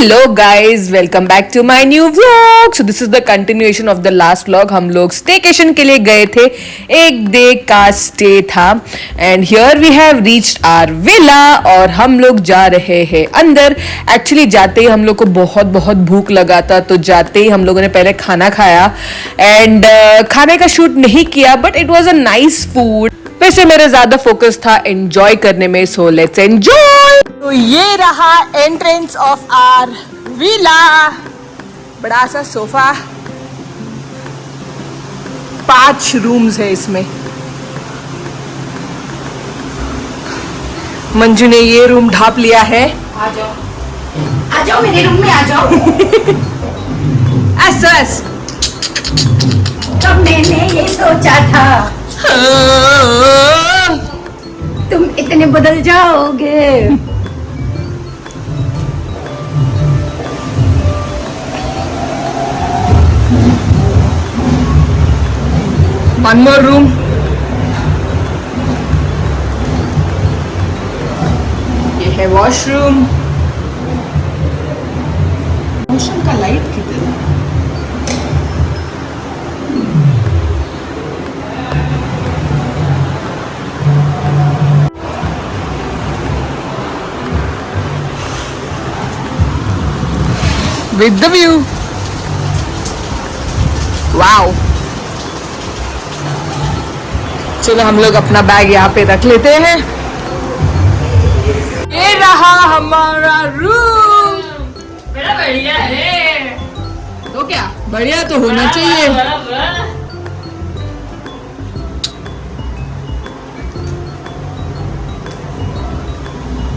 Hello guys, welcome back to my new vlog. So this is the continuation of the last vlog. हम लोग staycation के लिए गए थे, एक डे का स्टे था and here we have reached our villa और हम लोग जा रहे हैं अंदर। एक्चुअली जाते ही हम लोग को बहुत बहुत भूख लगा था, तो जाते ही हम लोगों ने पहले खाना खाया एंड खाने का शूट नहीं किया, but it was a nice food. वैसे मेरा ज्यादा फोकस था एंजॉय करने में, सो लेट्स एंजॉय। तो ये रहा एंट्रेंस ऑफ आर विला। बड़ा सा सोफा, 5 रूम्स है इसमें। मंजू ने ये रूम ढाप लिया है। आ जाओ मेरे रूम में आ जाओ। एस तब मैंने ये सोचा था तुम इतने बदल जाओगे। One more room. ये है वॉशरूम। वॉशरूम का लाइट किधर है? With the view. Wow. चलो हम लोग अपना बैग यहाँ पे रख लेते हैं। ये रहा हमारा रूम। बड़ा बढ़िया है। तो क्या बढ़िया तो होना चाहिए।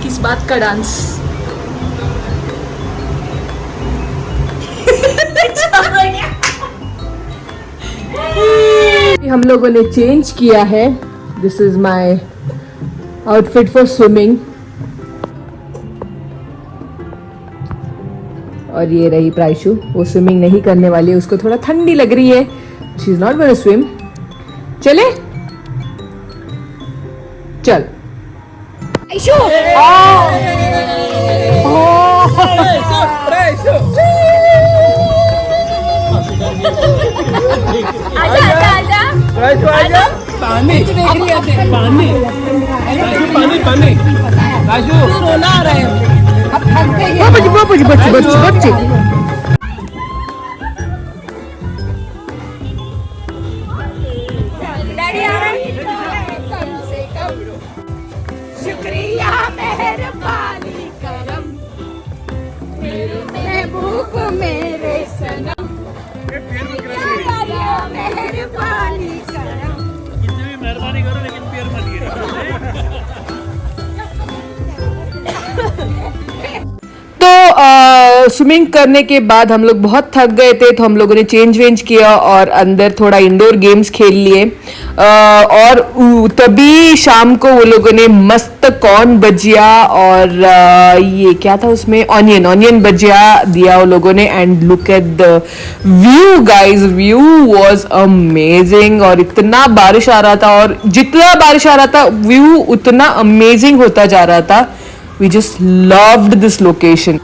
किस बात का डांस? हम लोगों ने चेंज किया है। This is my outfit for swimming. और ये रही प्राइशु, वो स्विमिंग नहीं करने वाली है, उसको थोड़ा ठंडी लग रही है। She is not gonna swim. चले चल। आजा। पानी पानी पानी पानी राजू रोना आ रहा है। अब थक गए बच्चे शुक्रिया मेहरबानी करम महबूब मेरे सनम। मेहरबानी करम। कितनी भी मेहरबानी करो लेकिन पैर मत तो स्विमिंग करने के बाद हम लोग बहुत थक गए थे, तो हम लोगों ने चेंज वेंज किया और अंदर थोड़ा इंडोर गेम्स खेल लिए। और तभी शाम को वो लोगों ने मस्त कॉर्न भजिया और ये क्या था उसमें, ऑनियन भजिया दिया वो लोगों ने। And look at the view guys, view was amazing. और इतना बारिश आ रहा था, और जितना बारिश आ रहा था व्यू उतना अमेजिंग होता जा रहा था। We just loved this location.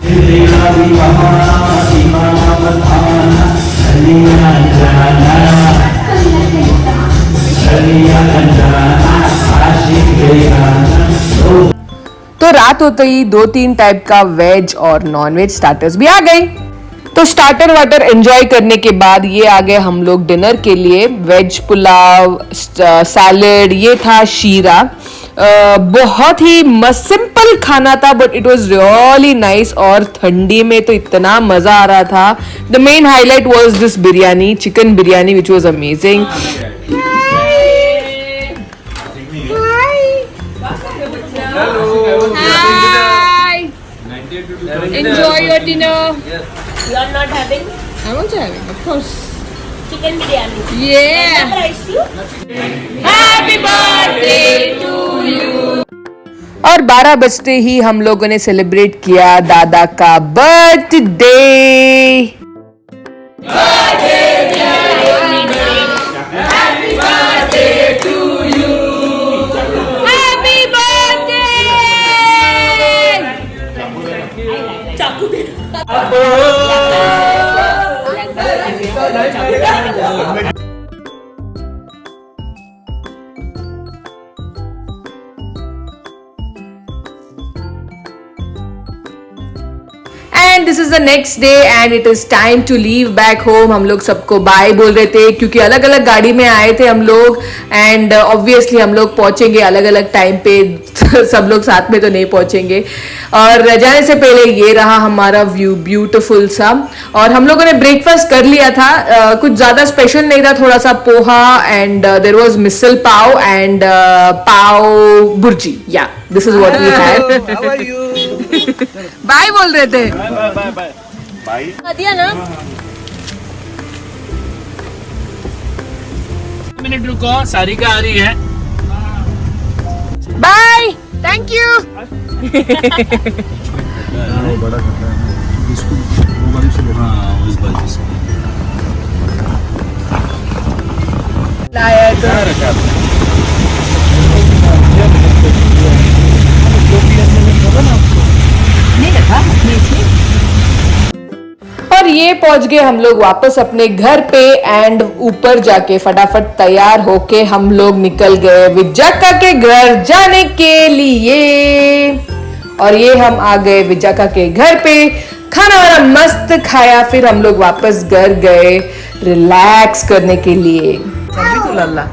तो रात होते ही 2-3 टाइप का वेज और नॉन वेज स्टार्टर्स भी आ गई। तो स्टार्टर वाटर एंजॉय करने के बाद ये आ गए हम लोग डिनर के लिए। वेज पुलाव, सैलड, ये था शीरा। बहुत ही सिंपल खाना था, but it was really nice. और ठंडी में तो इतना मजा आ रहा था। The main highlight was this biryani, chicken biryani, which was amazing. Enjoy your dinner. You are not having I'm also having, of course. chicken biryani. Yeah. Happy birthday to you. और 12 बजते ही हम लोगों ने सेलिब्रेट किया दादा का birthday. And this is the next day and it is time to leave back home. हम लोग सबको बाय बोल रहे थे क्योंकि अलग अलग गाड़ी में आए थे हम लोग एंड ऑब्वियसली हम लोग पहुंचेंगे अलग अलग टाइम पे. सब लोग साथ में तो नहीं पहुंचेंगे. और जाने से पहले ये रहा हमारा व्यू ब्यूटीफुल सा. और हम लोगों ने ब्रेकफास्ट कर लिया था. कुछ ज्यादा स्पेशल नहीं था. थोड़ा सा poha and there was misal pav and pav bhurji. Yeah this is what we had. Bye बोल रहे थे. दिया ना. मिनट रुको, सारिका आ रही है. बाय. Thank you. बड़ा खतरा है इसको वो वाली से लेना. हाँ, उस बाजू से. लाया तो और ये पहुंच गए हम लोग वापस अपने घर पे एंड ऊपर जाके फटाफट तैयार होके हम लोग निकल गए विजाका के घर जाने के लिए. और ये हम आ गए विजाका के घर पे. खाना वाना मस्त खाया. फिर हम लोग वापस घर गए रिलैक्स करने के लिए. तो लल्ला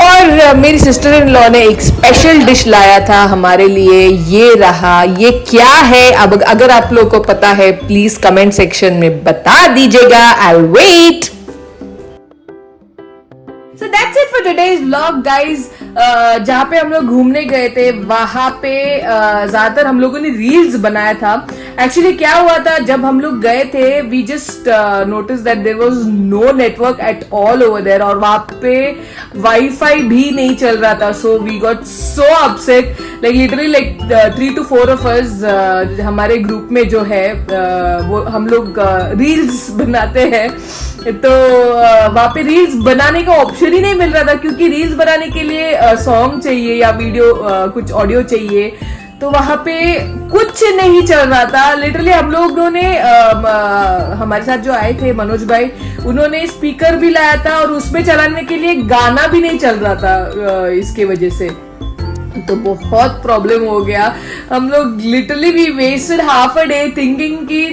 और मेरी सिस्टर इन लॉ ने एक स्पेशल डिश लाया था हमारे लिए. ये रहा. ये क्या है? अब अगर आप लोगों को पता है प्लीज कमेंट सेक्शन में बता दीजिएगा. I will wait. So that's it for today's vlog guys. जहाँ पे हम लोग घूमने गए थे वहां पे ज्यादातर हम लोगों ने रील्स बनाया था. एक्चुअली क्या हुआ था जब हम लोग गए थे we just notice that there was no network at all over there. और वहां पे वाईफाई भी नहीं चल रहा था. So we got so upset. Like literally like 3 to 4 of us हमारे ग्रुप में जो है वो हम लोग रील्स बनाते हैं. तो वहां पे रील्स बनाने का ऑप्शन ही नहीं मिल रहा था क्योंकि रील्स बनाने के लिए सॉन्ग चाहिए या वीडियो कुछ ऑडियो चाहिए. तो वहां पे कुछ नहीं चल रहा था. लिटरली हम लोगों ने हमारे साथ जो आए थे मनोज भाई उन्होंने स्पीकर भी लाया था और उसमें चलाने के लिए गाना भी नहीं चल रहा था इसके वजह से. तो बहुत प्रॉब्लम हो गया. हम लोग literally we wasted half a day thinking कि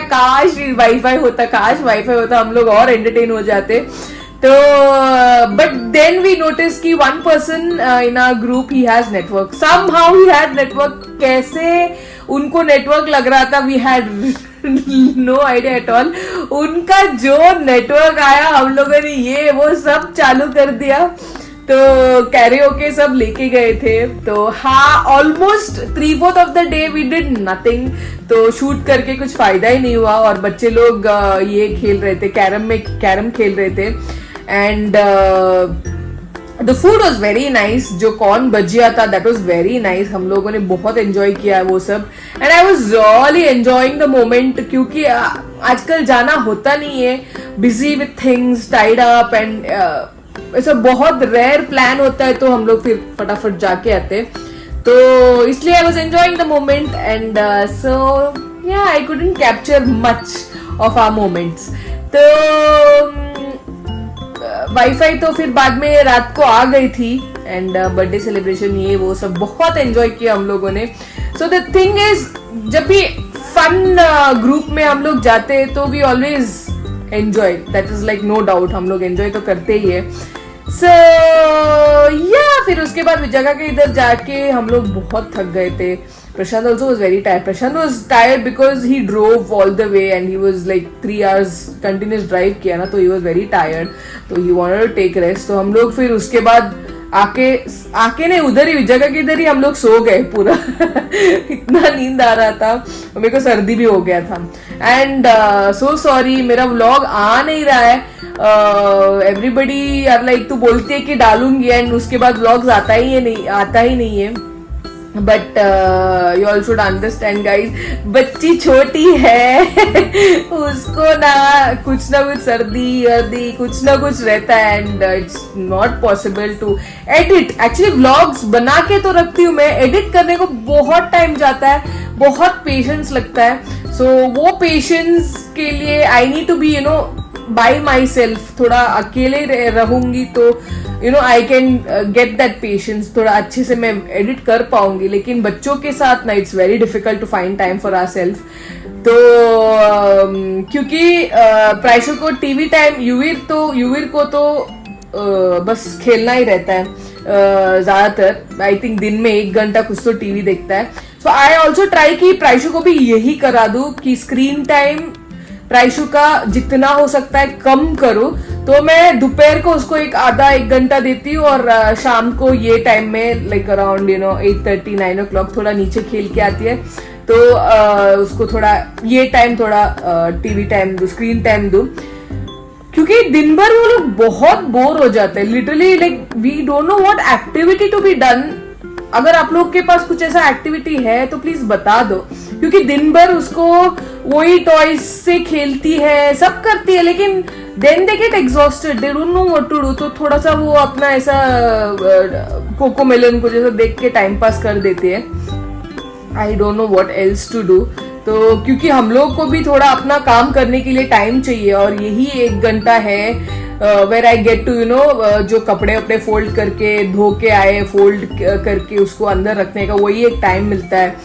काश वाईफाई होता हम लोग और एंटरटेन हो जाते. तो बट देन वी नोटिस कि one person in our group he has network. Somehow he had network. कैसे उनको नेटवर्क लग रहा था we had no idea at all. उनका जो नेटवर्क आया हम लोगों ने ये वो सब चालू कर दिया. तो कैरियोके सब लेके गए थे. तो हाँ almost 3/4 of the day we did nothing. तो शूट करके कुछ फायदा ही नहीं हुआ. और बच्चे लोग ये खेल रहे थे कैरम खेल रहे थे. And the food was very nice. जो कॉर्न भजिया था दैट वॉज वेरी नाइस. हम लोगों ने बहुत एंजॉय किया वो सब. And I was really enjoying the moment क्योंकि आजकल जाना होता नहीं है. Busy with things tied up and ऐसा बहुत रेयर प्लान होता है तो हम लोग फिर फटाफट जाके आते. तो इसलिए I was enjoying the moment and so yeah I couldn't capture much of our moments. तो वाईफाई तो फिर बाद में रात को आ गई थी एंड बर्थडे सेलिब्रेशन ये वो सब बहुत एंजॉय किया हम लोगों ने. सो द थिंग इज जब भी फन ग्रुप में हम लोग जाते हैं तो we always enjoy. That is like no doubt हम लोग एंजॉय तो करते ही है. सो या फिर उसके बाद जगह के इधर जाके हम लोग बहुत थक गए थे. Prashant also was very tired. Prashant was tired because he drove all the way and he was like 3 hours continuous drive किया ना. तो he was very tired. तो he wanted to take rest. तो हम लोग फिर उसके बाद आके ने उधर ही जगह के इधर ही हम लोग सो गए पूरा. इतना नींद आ रहा था. मेरे को सर्दी भी हो गया था. एंड सो सॉरी मेरा व्लॉग आ नहीं रहा है. एवरीबडी आर लाइक तू बोलती है कि डालूंगी एंड उसके बाद व्लॉग्स आता ही नहीं है. But you all should understand guys, बच्ची छोटी है उसको ना कुछ सर्दी वर्दी कुछ ना कुछ रहता है, and it's not possible to edit. Actually vlogs बना के तो रखती हूँ मैं, एडिट करने को बहुत टाइम जाता है, बहुत पेशेंस लगता है. सो वो पेशेंस के लिए I need to be by myself. थोड़ा अकेले रहूंगी तो I can get that patience, थोड़ा अच्छे से मैं एडिट कर पाऊंगी. लेकिन बच्चों के साथ ना it's very difficult to find time for ourself. तो क्योंकि प्राइशु को टीवी टाइम, युवीर को तो बस खेलना ही रहता है ज्यादातर. आई थिंक दिन में 1 घंटा कुछ तो टीवी देखता है. सो आई ऑल्सो ट्राई कि प्राइशु को भी यही करा दूं कि स्क्रीन टाइम प्राइशु का जितना हो सकता है कम करूं. तो मैं दोपहर को उसको आधा 1 घंटा देती हूँ, और शाम को ये टाइम में लाइक अराउंड 8:30 9 o'clock थोड़ा नीचे खेल के आती है. तो उसको थोड़ा ये टाइम थोड़ा टीवी टाइम दू, स्क्रीन टाइम दू. क्योंकि दिन भर वो लोग बहुत बोर हो जाते हैं literally. Like we don't know what activity to be done. अगर आप लोग के पास कुछ ऐसा एक्टिविटी है तो प्लीज बता दो, क्योंकि दिन भर उसको वही टॉयज से खेलती है, सब करती है, लेकिन then they get exhausted, they don't know what to do. तो थोड़ा सा वो अपना ऐसा कोको मेलन को जैसा देख के टाइम पास कर देते हैं. I don't know what else to do. तो क्योंकि हम लोग को भी थोड़ा अपना काम करने के लिए टाइम चाहिए, और यही 1 घंटा है वेर आई गेट टू जो कपड़े वपड़े फोल्ड करके धो के आए, फोल्ड करके उसको अंदर रखने का वही एक टाइम मिलता है.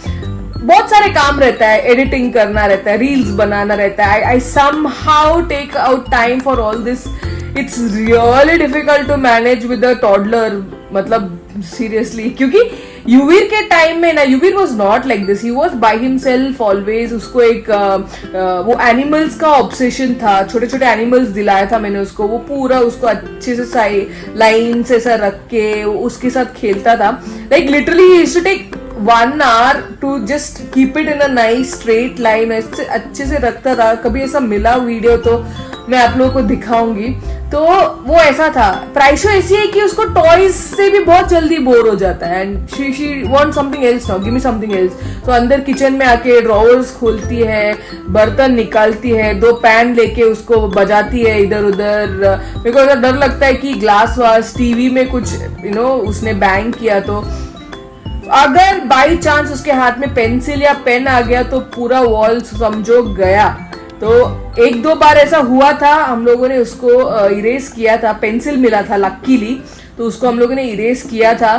बहुत सारे काम रहता है, एडिटिंग करना रहता है, रील्स बनाना रहता है. आई somehow take out time for all this. It's really difficult to manage with a toddler. मतलब सीरियसली, क्योंकि युवीर के टाइम में ना, Yuvir was not like this. He was by himself always. उसको एक वो एनिमल्स का ऑब्सेशन था. छोटे छोटे एनिमल्स दिलाया था मैंने उसको. वो पूरा उसको अच्छे से लाइन से ऐसा रख के उसके साथ खेलता था. Like literally he to take 1 hour to just keep it in a nice straight line. ऐसे अच्छे से रखता था. कभी ऐसा मिला वीडियो तो मैं आप लोगों को दिखाऊंगी. तो वो ऐसा था. प्राइशो ऐसी है कि उसको टॉयज से भी बहुत जल्दी बोर हो जाता है, and she want something else now, give me something else. तो अंदर किचन में आके ड्रॉवर्स खोलती है, बर्तन निकालती है, 2 पैन लेके उसको बजाती है इधर उधर. मेरे को डर लगता है कि ग्लास वास टीवी में कुछ उसने बैंग किया तो अगर बाई चांस उसके हाथ में पेंसिल या पेन आ गया तो पूरा वॉल समझो गया. तो 1-2 बार ऐसा हुआ था. हम लोगों ने उसको इरेज किया था. पेंसिल मिला था लकीली, तो उसको हम लोगों ने इरेज किया था.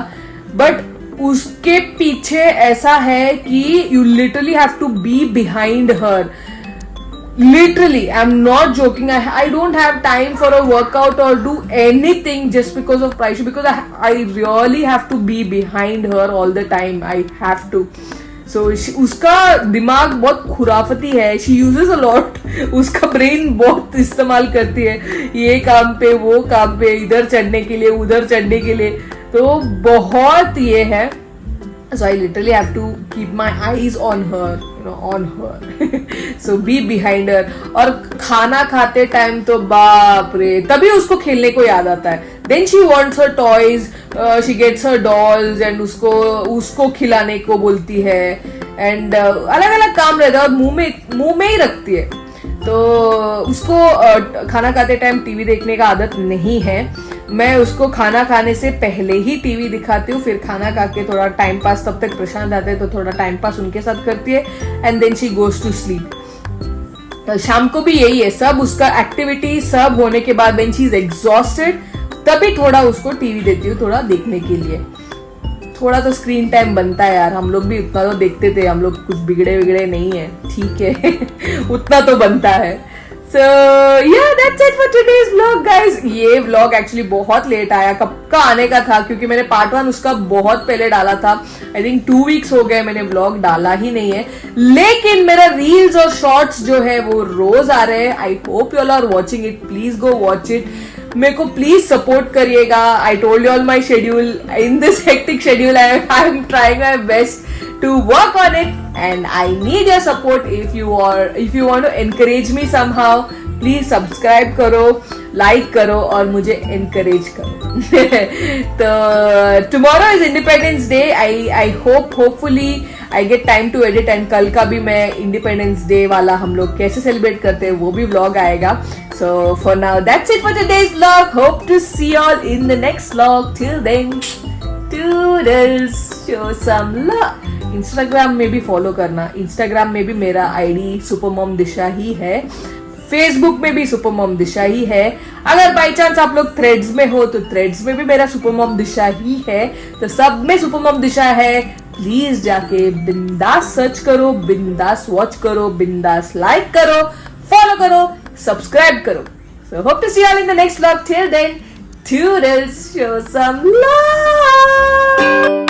बट उसके पीछे ऐसा है कि you literally have to be behind her. Literally, I'm not joking. I don't have time for a workout or do anything just because of Praishu, because I really have to be behind her all the time. I have to. So उसका दिमाग बहुत खुराफती है. She uses a lot. उसका brain बहुत इस्तेमाल करती है, ये काम पे वो काम पे, इधर चढ़ने के लिए उधर चढ़ने के लिए. तो बहुत ये है. So I literally have to keep my eyes on her, on her. So be behind her. और खाना खाते टाइम तो बाप रे, तभी उसको खेलने को याद आता है. Then she wants her toys, she gets her dolls and उसको खिलाने को बोलती है. And अलग अलग काम रहता है और मुंह में ही रखती है. तो उसको खाना खाते टाइम टीवी देखने का आदत नहीं है. मैं उसको खाना खाने से पहले ही टीवी दिखाती हूँ, फिर खाना खा के थोड़ा टाइम पास, तब तक प्रशांत आते हैं तो थोड़ा टाइम पास उनके साथ करती है. And then she goes to sleep. शाम को भी यही है. सब उसका एक्टिविटी सब होने के बाद व्हेन शी इज एग्जॉस्टेड, तभी थोड़ा उसको टीवी देती हूँ थोड़ा देखने के लिए. थोड़ा तो स्क्रीन टाइम बनता है यार. हम लोग भी उतना तो देखते थे. हम लोग कुछ बिगड़े नहीं है, ठीक है. उतना तो बनता है. So yeah, that's it for today's vlog guys. ये vlog actually बहुत लेट आया. कब का आने का था, क्योंकि मैंने पार्ट 1 उसका बहुत पहले डाला था. I think 2 weeks हो गए मैंने vlog डाला ही नहीं है. लेकिन मेरा रील्स और शॉर्ट्स जो है वो रोज आ रहे हैं. I hope you all are watching it. Please go watch it. मेरे को प्लीज सपोर्ट करिएगा. I told you all my schedule. In this hectic schedule I am trying my best to work on it, and I need your support. If you want to encourage me somehow, please subscribe करो, like करो और मुझे encourage करो. तो tomorrow is Independence Day. I hopefully I get time to edit and कल का भी मैं इंडिपेंडेंस डे वाला हम लोग कैसे सेलिब्रेट करते हैं वो भी व्लॉग आएगा. So for now that's it for today's vlog. Hope to see you all in the next vlog. Till then, toodles. Show some love. Instagram में भी follow करना. Instagram में भी मेरा ID Supermom दिशा ही है. Facebook में भी Supermom दिशा ही है. अगर बाई चांस आप लोग Threads में हो तो Threads में भी मेरा Supermom दिशा ही है. तो सब में Supermom दिशा है. प्लीज जाके बिंदास सर्च करो, बिंदास वॉच करो, बिंदास लाइक करो, फॉलो करो, सब्सक्राइब करो. So hope to see you all in the next vlog. Till then, toodles, show some love.